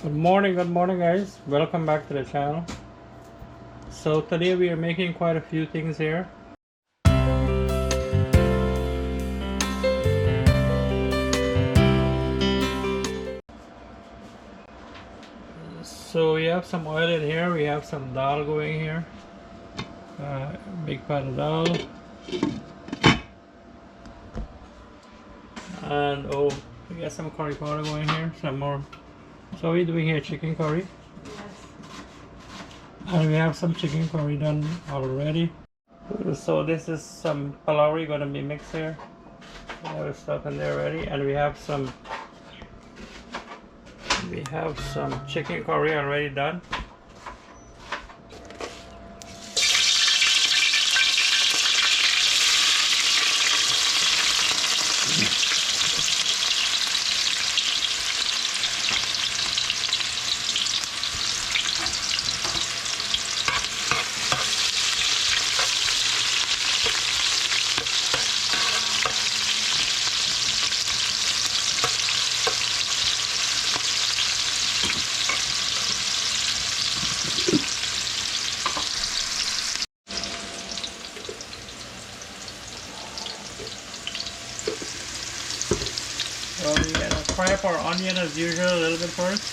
Good morning guys. Welcome back to the channel. So today we are making quite a few things here. So we have some oil in here, we have some dhal going here. Big pot of dhal. And we got some curry powder going here, some more. So we're doing here chicken curry. And we have some chicken curry done already. So this is some florori gonna be mixed here. We have stuff in there already, and we have some chicken curry already done. So we're gonna fry up our onion as usual a little bit first.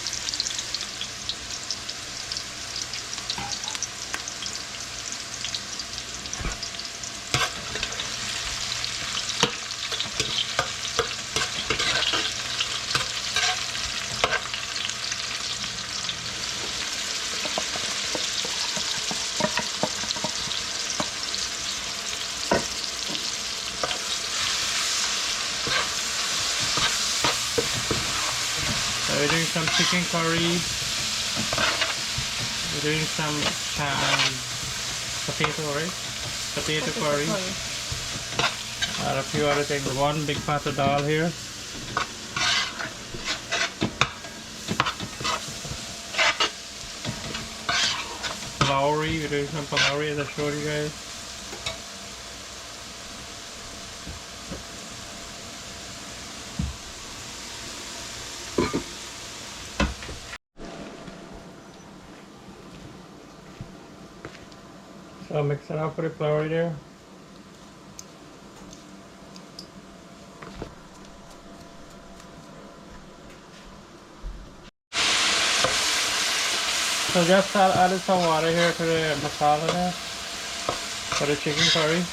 So we're doing some chicken curry. We're doing some potato, right? Potato curry. And a few other things. One big pot of dal here. Florori. We're doing some florori as I showed you guys. So mix it up with the flour there. So just added some water here to the masala there for the chicken curry.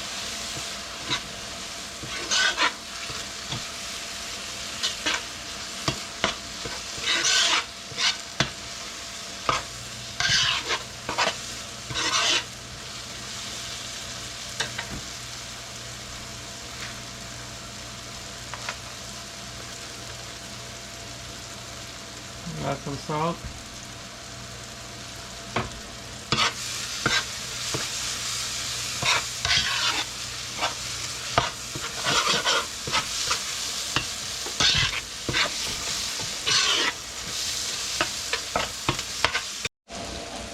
Add some salt.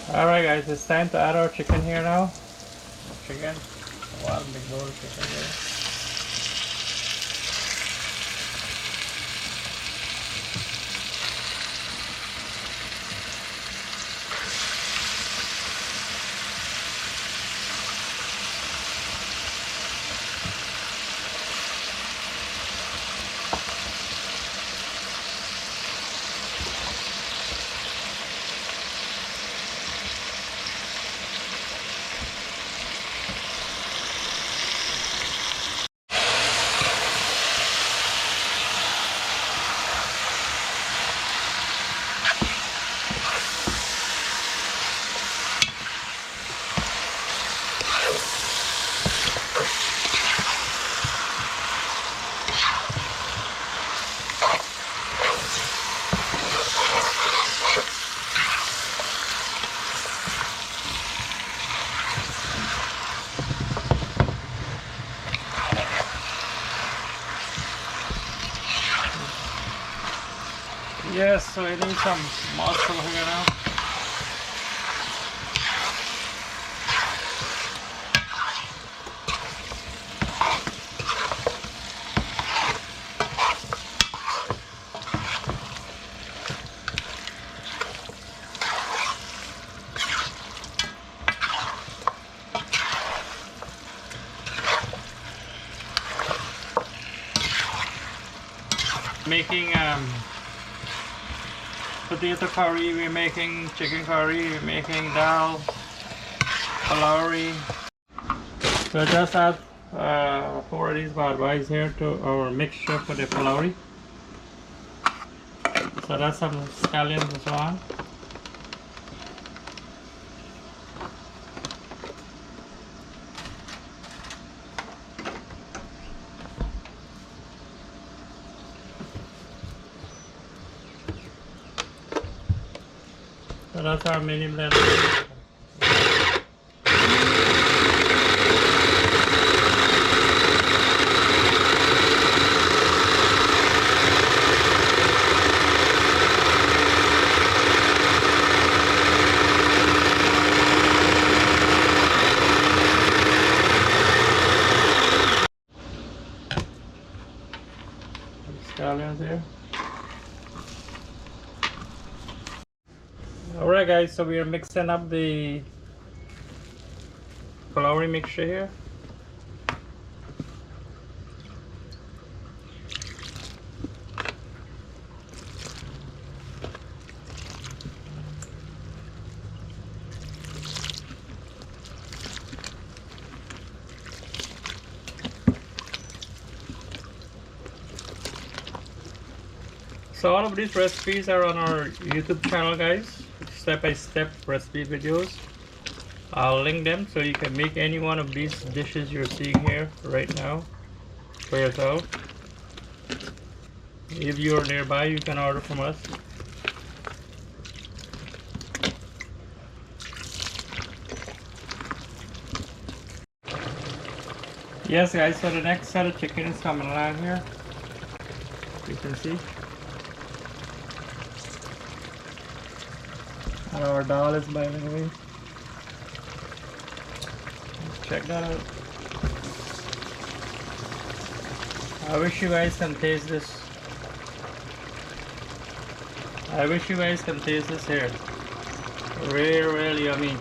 Alright guys, it's time to add our chicken here now. Chicken. One big bowl of chicken here. Yes, so I need some muscle here now. Making potato curry, we're making chicken curry, we're making dhal, florori. So just add 4 of these bad boys here to our mixture for the florori. So that's some scallions as well. So that's our mini blender. Scallions here. Alright guys, so we are mixing up the florori mixture here. So all of these recipes are on our YouTube channel, guys. Step-by-step recipe videos. I'll link them so you can make any one of these dishes you're seeing here right now for yourself. If you're nearby, you can order from us. Yes guys, so the next set of chicken is coming along here. You can see. And our dal is boiling away. Check that out. I wish you guys can taste this. I wish you guys can taste this here. Really yummy.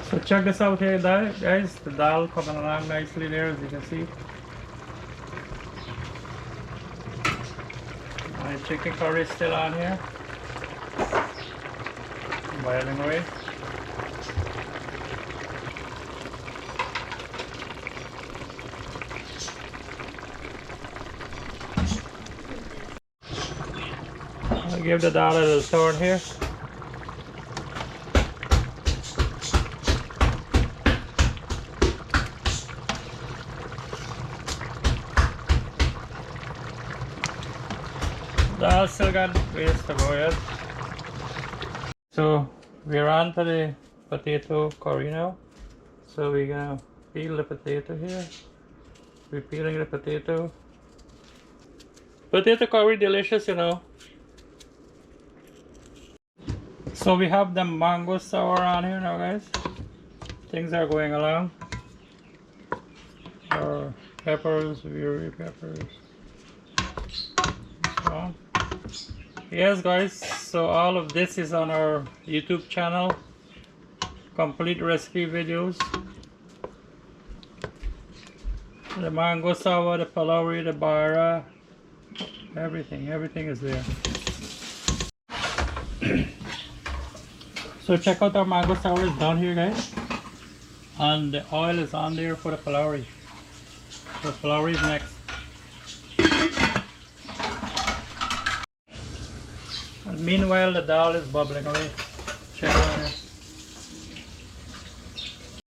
So check this out here guys, the dal coming along nicely there, as you can see. My chicken curry is still on here, boiling away. I'll give the dal a little turn here. Dal still got ways to go yet. So we're on to the potato curry now. So we're gonna peel the potato here. We're peeling the potato. Potato curry, delicious, you know. So we have the mango sour on here now, guys. Things are going along. Our peppers, very peppers. So, yes guys, so all of this is on our YouTube channel. Complete recipe videos. The mango sour, the florori, the bara, everything is there. So check out our mango sour is down here, guys, and the oil is on there for the florori. The florori is next. And meanwhile the dal is bubbling away. Check it out here.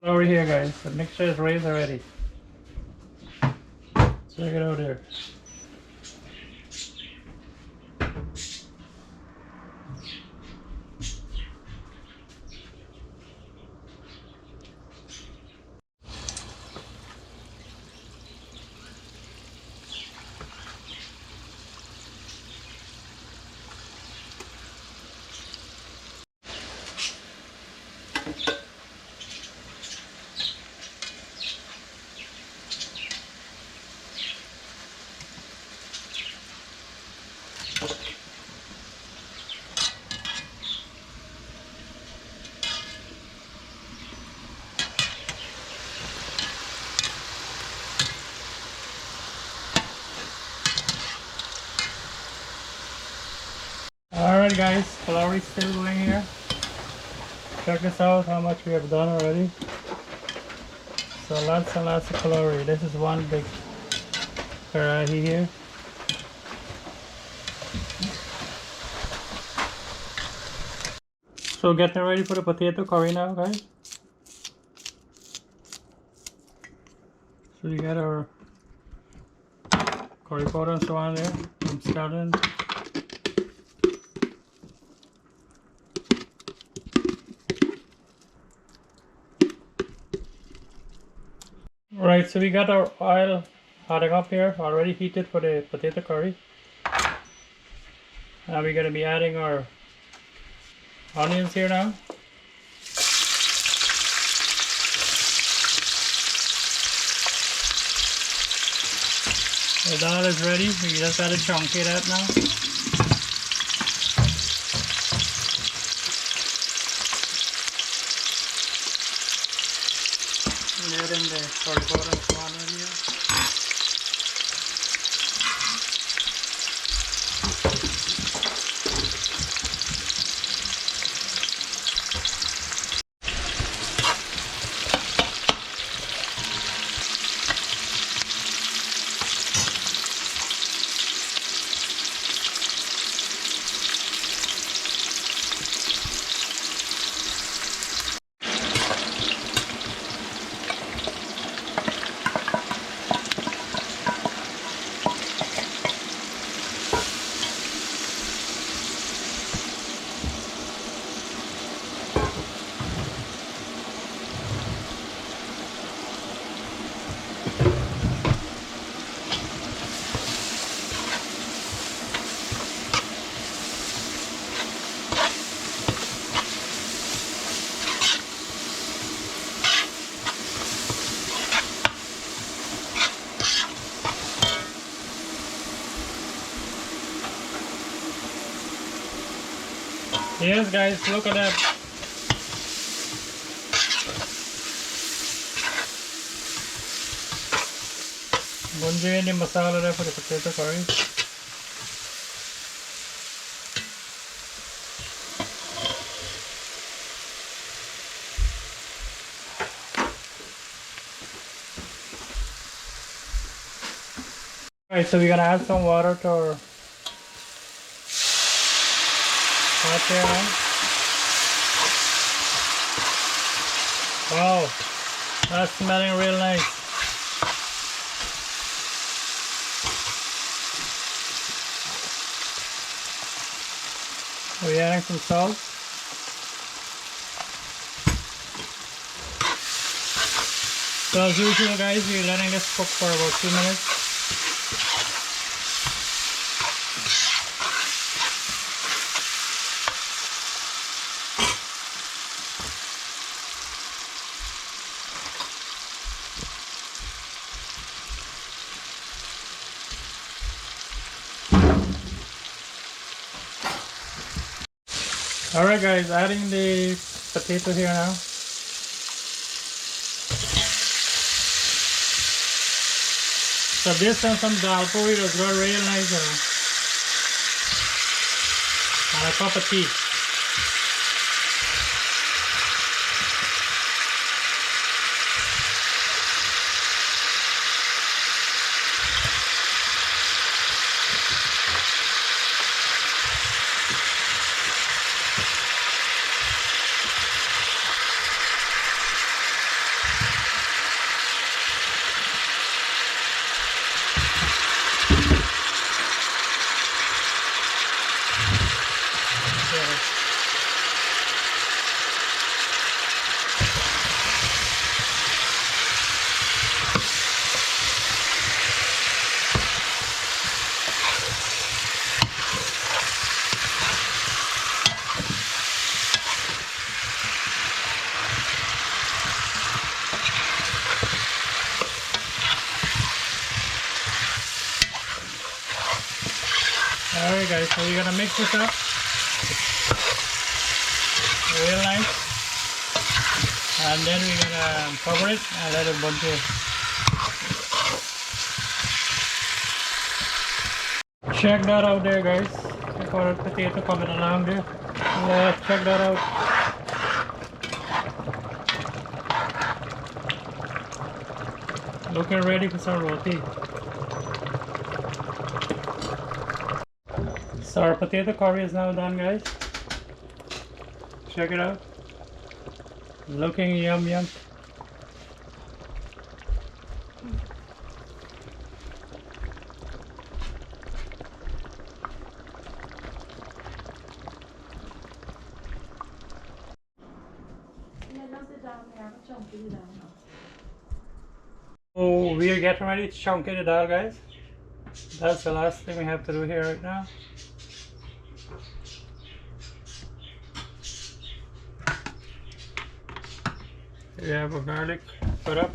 Florori here, guys. The mixture is raised already. Check it out here. guys, florori still going here. Check this out, how much we have done already. So lots and lots of florori. This is one big karahi here. So getting ready for the potato curry now, guys. So you got our curry powder and so on there from Scotland. Right, so we got our oil hotting up here, already heated for the potato curry. Now we're going to be adding our onions here now. The dal is ready, we just add a chunky of that now. And adding the curry powder and so on right here. Yes guys, look at that. Bunje in the masala there for the potato curry. Alright, so we're gonna add some water to our pot there now. Wow, that's smelling real nice. We're adding some salt. So as usual guys, we're letting this cook for about 2 minutes. Alright guys, adding the potato here now. So this and some dhal puri was got real nice, and a cup of tea. Alright guys, so we're gonna mix this up real nice, and then we're gonna cover it and let it burn through. Check that out there guys, Our potato coming along there. Check that out. Looking ready for some roti. So our potato curry is now done, guys. Check it out. Looking yum yum. Oh, we are getting ready to chunk in the dal, guys. That's the last thing we have to do here right now. We have our garlic put up.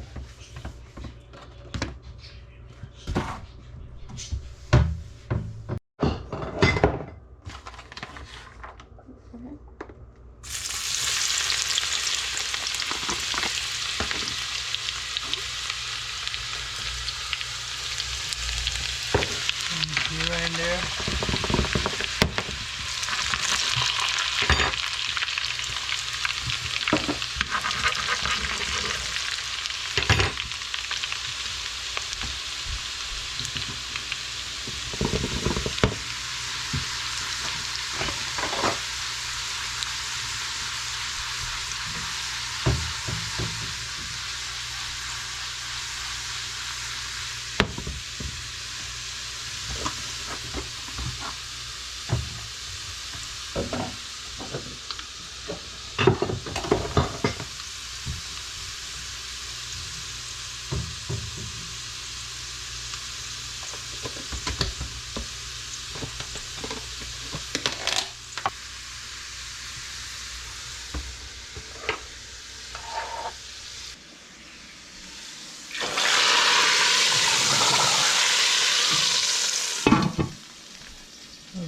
Zero in there.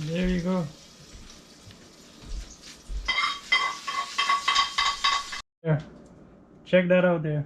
There you go. There. Check that out there.